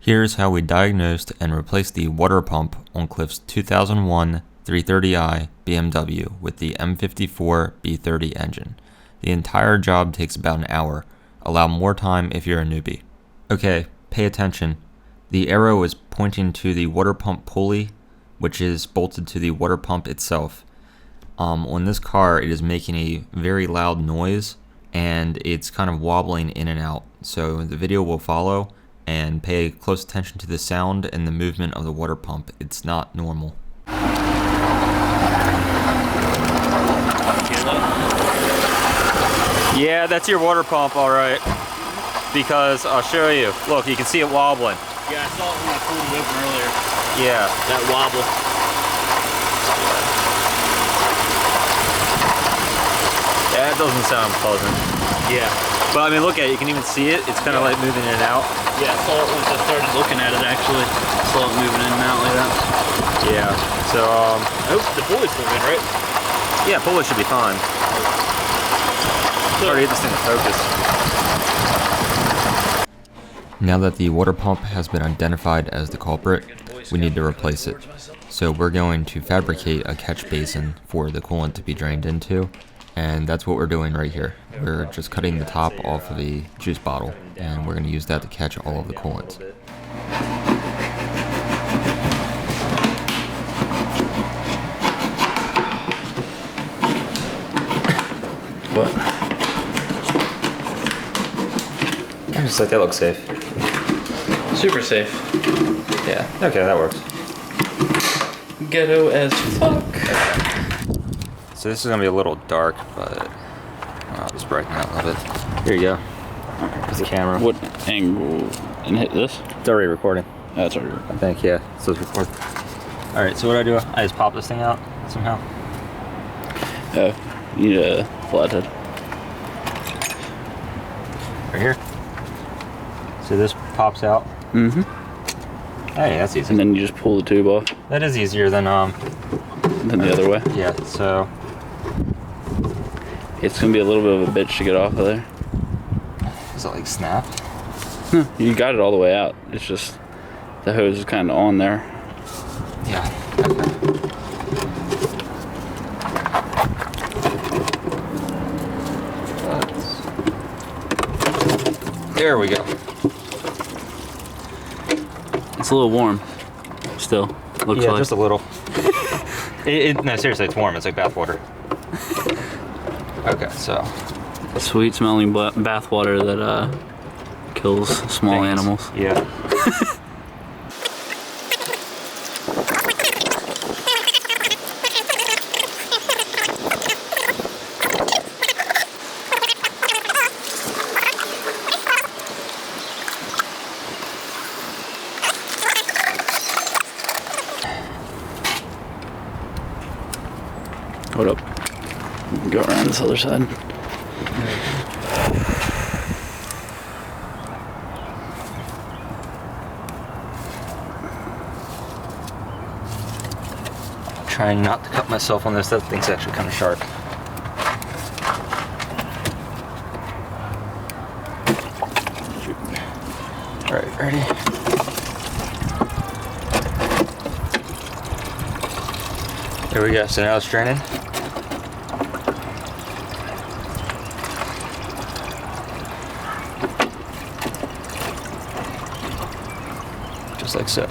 Here's how we diagnosed and replaced the water pump on Cliff's 2001 330i BMW with the M54 B30 engine. The entire job takes about an hour. Allow more time if you're a newbie. Okay, pay attention. The arrow is pointing to the water pump pulley, which is bolted to the water pump itself. On this car, it is making a very loud noise, and it's kind of wobbling in and out. So the video will follow, and pay close attention to the sound and the movement of the water pump. It's not normal. Yeah, that's your water pump, all right. Because I'll show you. Look, you can see it wobbling. Yeah, I saw it when I pulled it open earlier. Yeah. That wobble. Yeah, it doesn't sound pleasant. Yeah. But I mean, look at it. You can even see it. It's kind of like moving in and out. Yeah, I saw it once I started looking at it, actually. I saw it moving in and out like that. Yeah. So, I hope the pulley's still good, right? yeah, pulley should be fine. So, Already get this thing to focus. Now that the water pump has been identified as the culprit, we need to replace it. So we're going to fabricate a catch basin for the coolant to be drained into, and that's what we're doing right here. We're just cutting the top off of the juice bottle, and we're going to use that to catch all of the coolant. what? Just like that looks safe. Super safe. Yeah, okay, that works. Ghetto as fuck. So this is gonna be a little dark, but I'll just brighten it up a little bit. Here you go. There's the camera. What angle? And hit this? It's already recording. Oh, that's already recording. I think, yeah. So it's recording. Alright, so what do? I just pop this thing out somehow? Oh, you need a flathead. Right here. So this pops out. Mm-hmm. Hey, that's easy. And then you just pull the tube off. That is easier than the other way. Yeah, so It's gonna be a little bit of a bitch to get off of there. is it like snap? You got it all the way out. It's just the hose is kind of on there. Yeah. There we go. It's a little warm still. Looks Yeah, like. just a little. No, seriously, it's warm. It's like bath water. Okay, so. Sweet smelling bath water that kills small animals. Yeah. Hold up. Go around this other side. Trying not to cut myself on this. That thing's actually kind of sharp. All right, ready? There we go. So now it's draining. Just like so.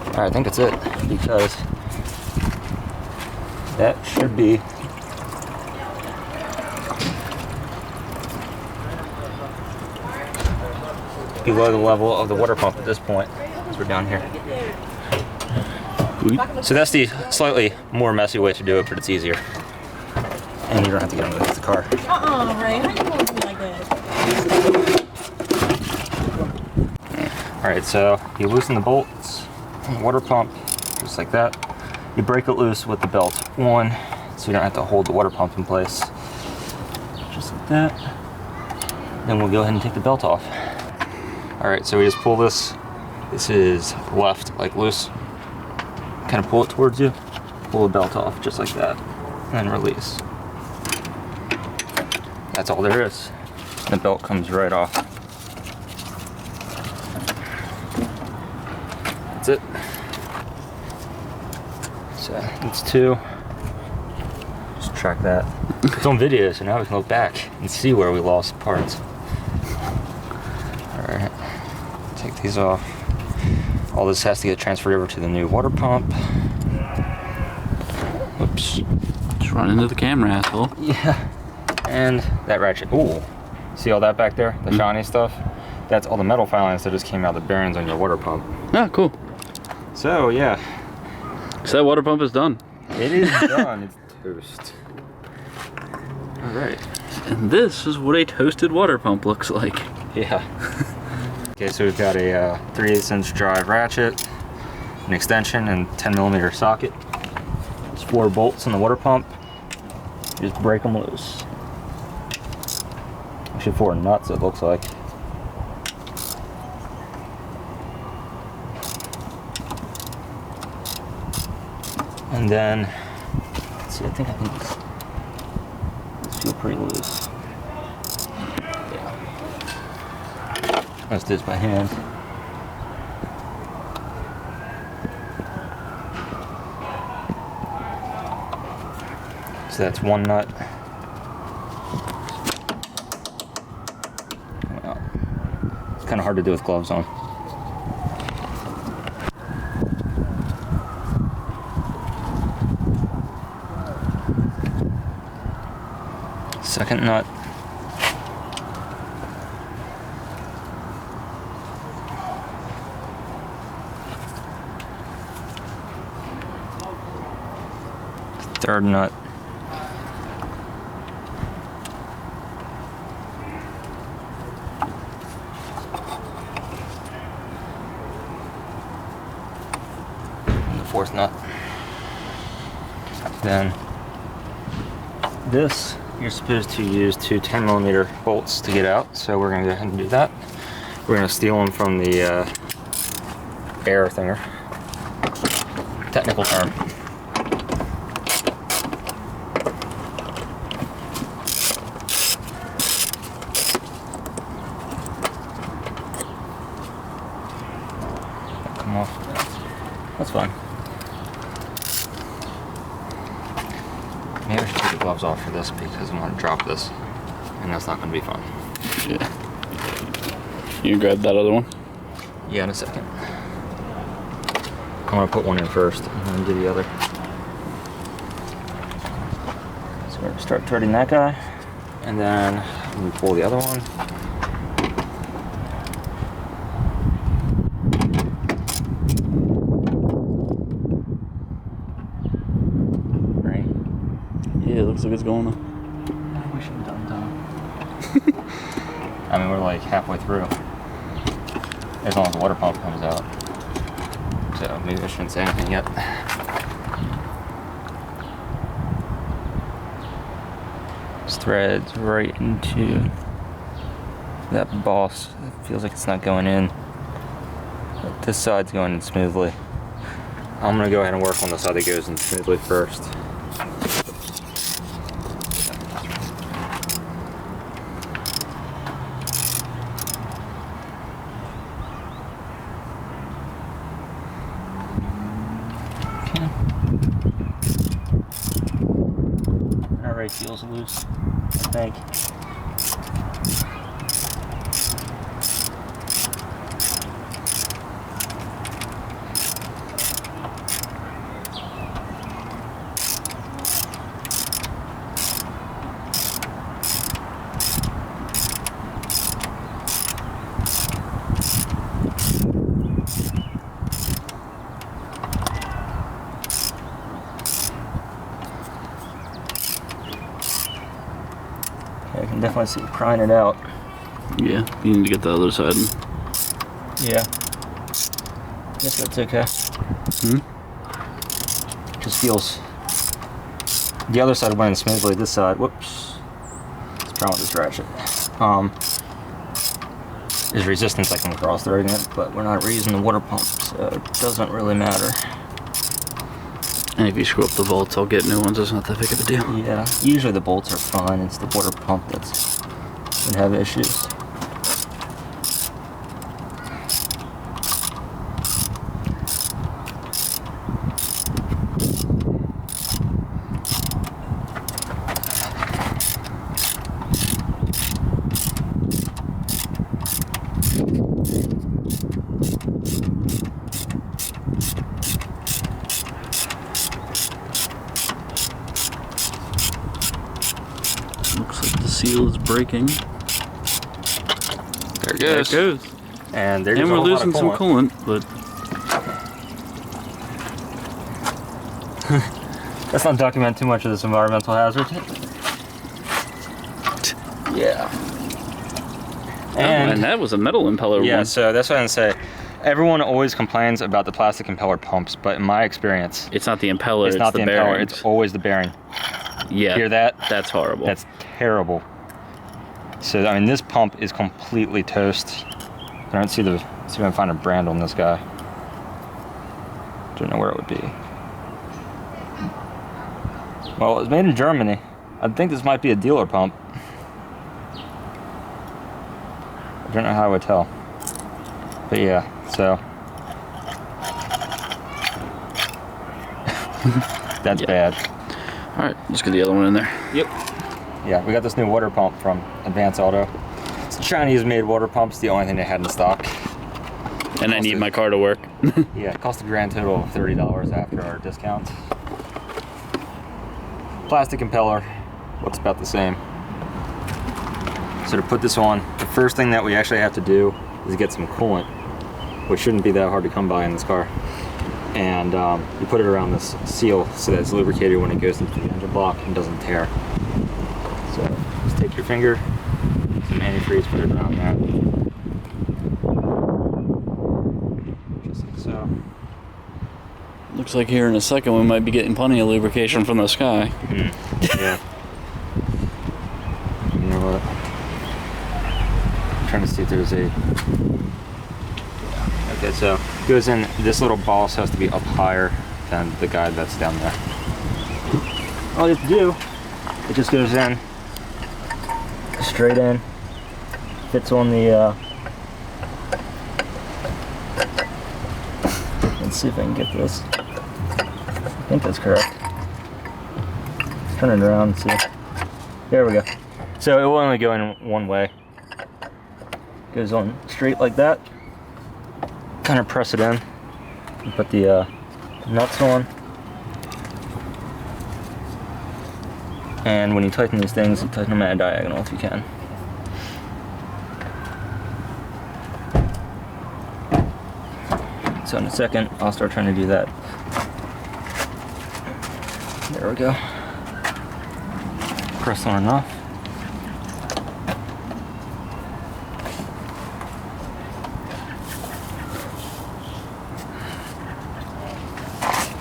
All right, I think that's it, because that should be below the level of the water pump at this point, as we're down here. So that's the slightly more messy way to do it, but it's easier. And you don't have to get underneath the car. Ray, how you going to be like that? Alright, so you loosen the bolts on the water pump, just like that. You break it loose with the belt on, so you don't have to hold the water pump in place. Just like that. Then we'll go ahead and take the belt off. Alright, so we just pull this. This is left, like loose. Kind of pull it towards you. Pull the belt off, just like that. And then release. that's all there is. The belt comes right off. That's it. So it's 2. Just track that. It's on video, so now we can look back and see where we lost parts. Alright, take these off. All this has to get transferred over to the new water pump. Whoops. Just run into the camera, asshole. Yeah. And that ratchet. Ooh. See all that back there? The shiny stuff? That's all the metal filings that just came out of the bearings on your water pump. Ah, cool. So, yeah. So that water pump is done. It is done. It's toast. Alright. And this is what a toasted water pump looks like. Yeah. Okay, so we've got a 3/8" drive ratchet, an extension, and 10mm socket. There's 4 bolts in the water pump. You just break them loose. Actually 4 nuts, it looks like. And then, let's see, I think I can just feel pretty loose. Yeah. Let's do this by hand. So that's 1 nut. Well, it's kind of hard to do with gloves on. Second nut. Third nut. And the 4th nut. Then this, you're supposed to use 2 10mm bolts to get out, so we're going to go ahead and do that. We're going to steal them from the air thinger. Technical term. Come off. That's fine. Maybe I should take the gloves off for this because I'm going to drop this, and that's not going to be fun. Yeah. You can grab that other one? Yeah, in a second. I'm going to put one in first and then do the other. So we're going to start threading that guy, and then we pull the other one. Yeah, it looks like it's going on. I wish I'd done. I mean, we're like halfway through. As long as the water pump comes out. So maybe I shouldn't say anything yet. This threads right into that boss. It feels like it's not going in. But this side's going in smoothly. I'm gonna go ahead and work on the side that goes in smoothly first. Already feels loose, I think. I can definitely see it prying it out. Yeah, you need to get the other side. Yeah. Guess that's okay. Just feels. The other side went in smoothly. This side, whoops. It's problem with this ratchet. There's resistance I can cross-threading it, but we're not reusing the water pump, so it doesn't really matter. And if you screw up the bolts, I'll get new ones. It's not that big of a deal. Yeah, usually the bolts are fine. It's the water pump that's would have issues. Looks like the seal is breaking. There it There it goes. And there And we're losing some coolant, but let's not document too much of this environmental hazard. Yeah. and that was a metal impeller yeah, one. so that's what I'm saying. Everyone always complains about the plastic impeller pumps, but in my experience, It's not the impeller, it's not the impeller. bearings. It's always the bearing. Yeah. Hear that? That's horrible. That's terrible. So I mean, this pump is completely toast. I don't see the. See if I can find a brand on this guy. Don't know where it would be. Well, it was made in Germany. I think this might be a dealer pump. I don't know how I would tell. But yeah, so. That's bad. Alright, let's get the other one in there. Yep. Yeah, we got this new water pump from Advance Auto. It's a Chinese-made water pump. It's the only thing they had in stock. And I need my car to work. Yeah, it cost a grand total of $30 after our discount. Plastic impeller looks about the same. So to put this on, the first thing that we actually have to do is get some coolant, which shouldn't be that hard to come by in this car. And you put it around this seal so that it's lubricated when it goes into the engine block and doesn't tear. So just take your finger, some antifreeze, put it around that. Just like so. Looks like here in a second we might be getting plenty of lubrication from the sky. Yeah. You know what? I'm trying to see if there's a... Okay, so it goes in, this little boss has to be up higher than the guide that's down there. All you have to do, it just goes in, straight in, fits on the, let's see if I can get this. I think that's correct. Let's turn it around and see. There we go. So it will only go in one way. Goes on straight like that. Kind of press it in and put the nuts on. And when you tighten these things, you tighten them at a diagonal if you can. So in a second, I'll start trying to do that. There we go. Press on enough.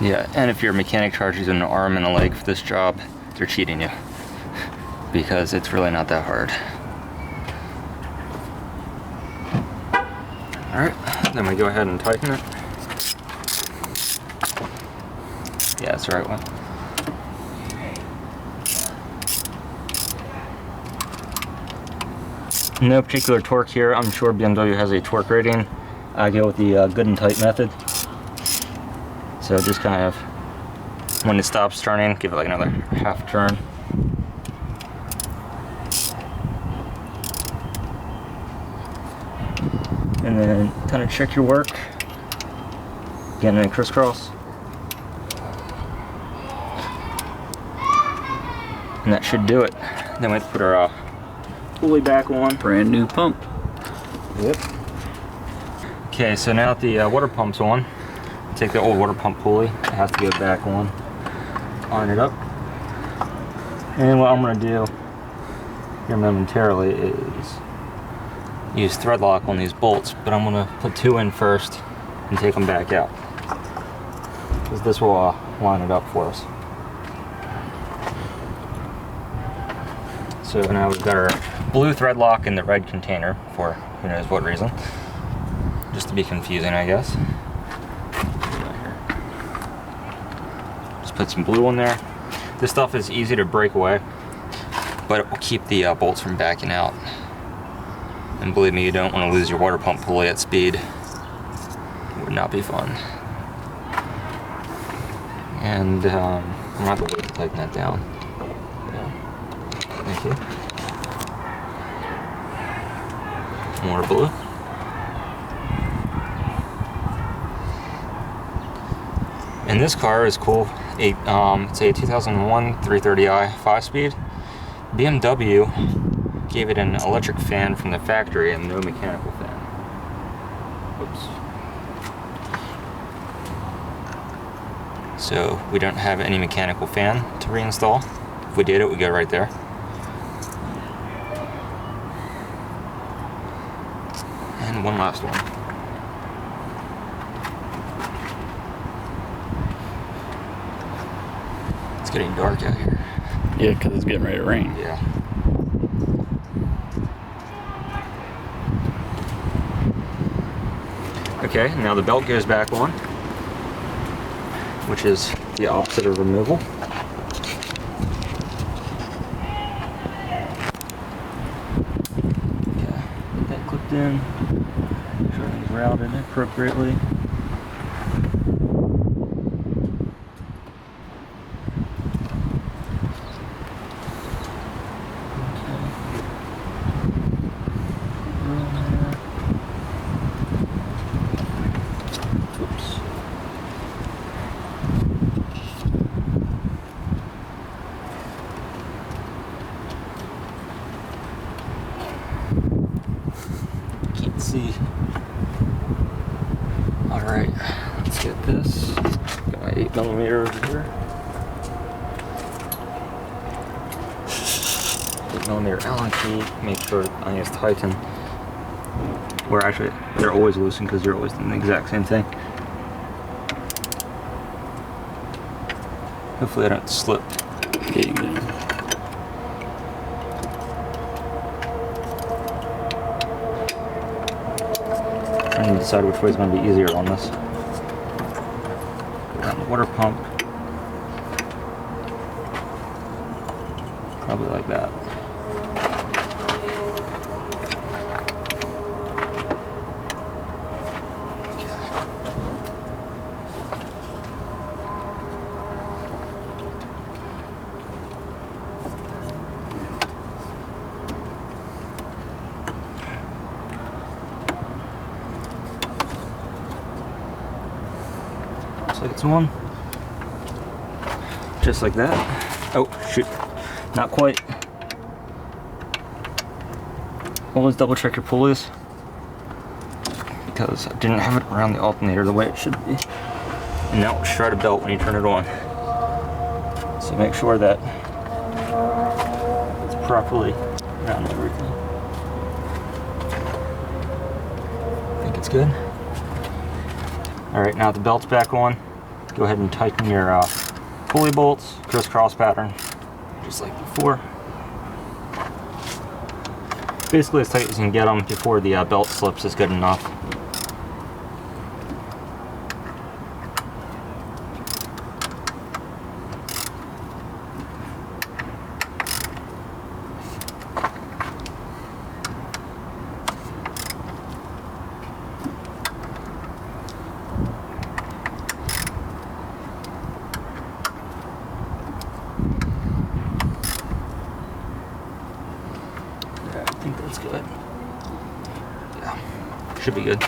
Yeah, and if your mechanic charges you an arm and a leg for this job, they're cheating you. Because it's really not that hard. Alright, then we go ahead and tighten it. Yeah, that's the right one. No particular torque here. I'm sure BMW has a torque rating. I go with the good and tight method. So just kind of, when it stops turning, give it like another half turn. And then kind of check your work. Getting in crisscross. And that should do it. Then we have to put our pulley back on. Brand new pump. Yep. Okay, so now that the water pump's on, take the old water pump pulley. It has to go back on. Line it up. And what I'm going to do here momentarily is use thread lock on these bolts, but I'm going to put two in first and take them back out, because this will line it up for us. So now we've got our blue thread lock in the red container for who knows what reason. Just to be confusing, I guess. Just put some blue on there. This stuff is easy to break away, but it will keep the bolts from backing out. And believe me, you don't want to lose your water pump pulley at speed. It would not be fun. And I'm gonna have to wait to tighten that down. Yeah. Thank you. More blue. And this car is cool. It's a 2001 330i 5-speed. BMW gave it an electric fan from the factory and no mechanical fan. Oops. So we don't have any mechanical fan to reinstall. If we did, it would go right there. And one last one. It's getting dark out here. Yeah, because it's getting ready to rain. Yeah. Okay, now the belt goes back on, which is the opposite of removal. Okay, get that clipped in, make sure everything's routed appropriately. Can't see. Alright, let's get this. Got my 8mm over here. 8mm Allen key. Make sure I think it's tightened. Or actually, they're always loosened because they're always doing the exact same thing. Hopefully I don't slip. Getting there. Trying to decide which way is going to be easier on this. Around the water pump. Probably like that. Looks like it's on. Just like that. Oh, shoot. Not quite. Always double check your pulleys, because I didn't have it around the alternator the way it should be. And that will shred a belt when you turn it on. So make sure that it's properly around everything. I think it's good. Alright, now the belt's back on. Go ahead and tighten your pulley bolts, crisscross pattern, just like before. Basically as tight as you can get them before the belt slips is good enough. I think that's good. Yeah, should be good.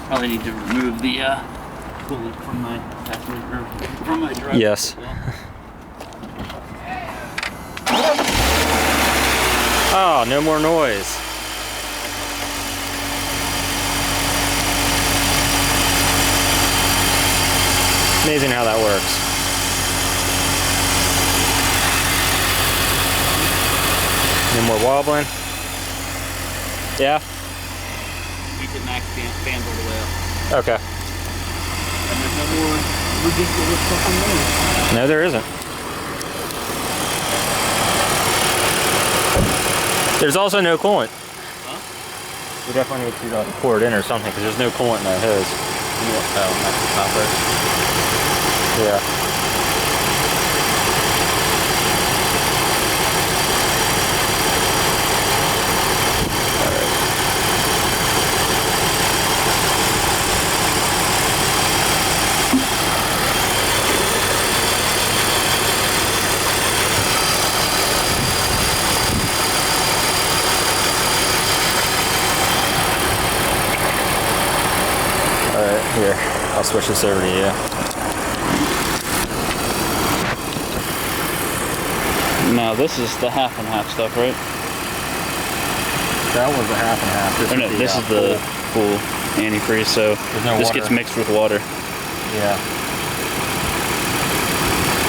Probably need to remove the coolant from my passenger, from my driver. Yes. Oh, no more noise. Amazing how that works. No more wobbling. Yeah? Keep it max fans all the way up. Okay. And there's no more ridiculous fucking noise. No, there isn't. There's also no coolant. Huh? We definitely need to pour it in or something because there's no coolant in that hose. Oh, that's the top right. Yeah. Alright, here. I'll switch this over to you. Now this is the half and half stuff, right? That was the half and half. This is the full antifreeze, so no this water. gets mixed with water. Yeah.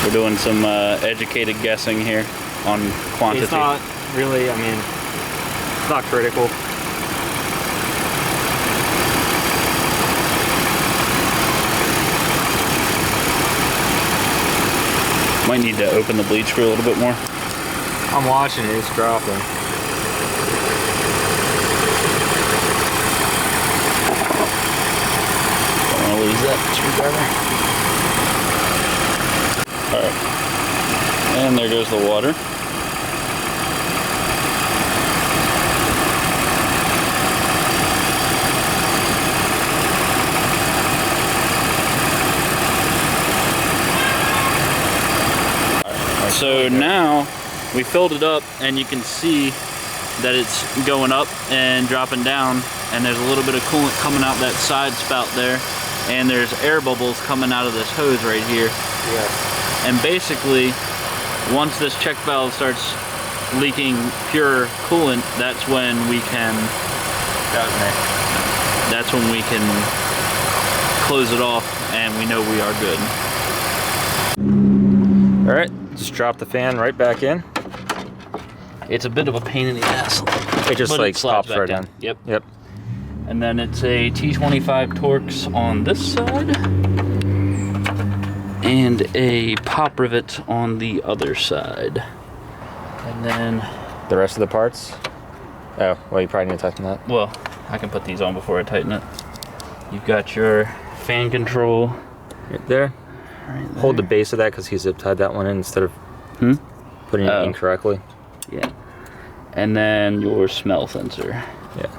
We're doing some educated guessing here on quantity. It's not really, I mean, it's not critical. Might need to open the bleed screw a little bit more. I'm watching it, it's dropping. Don't want to lose that screwdriver. Alright. And there goes the water. So now we filled it up and you can see that it's going up and dropping down, and there's a little bit of coolant coming out that side spout there, and there's air bubbles coming out of this hose right here. Yes. And basically, once this check valve starts leaking pure coolant, that's when we can close it off and we know we are good. All right, just drop the fan right back in. It's a bit of a pain in the ass. It just but like slides pops right back in. Yep. Yep. And then it's a T25 Torx on this side and a pop rivet on the other side. And then, The rest of the parts? Oh, well, you probably need to tighten that. well, I can put these on before I tighten it. You've got your fan control Right there. right there. Hold the base of that because he zip tied that one in instead of putting it Oh. in correctly. Yeah. And then your smell sensor. Yeah.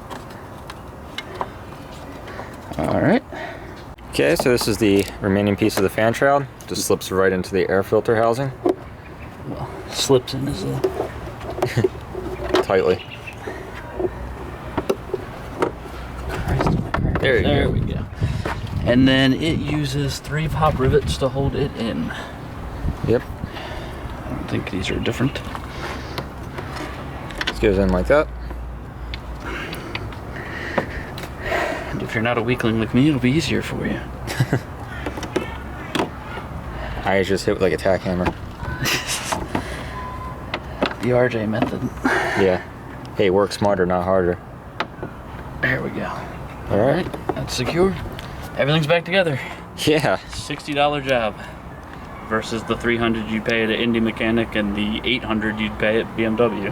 All right. Okay, so this is the remaining piece of the fan shroud. Just slips right into the air filter housing. Well, slips in as a... Tightly. There you There go. we go. And then it uses 3 pop rivets to hold it in. Yep. I don't think these are different. Just goes in like that. And if you're not a weakling like me, it'll be easier for you. I just hit with like a tack hammer. The RJ method. Yeah. Hey, work smarter, not harder. There we go. All right. That's secure. Everything's back together. Yeah. $60 job versus the $300 you'd pay at an Indy mechanic and the $800 you'd pay at BMW.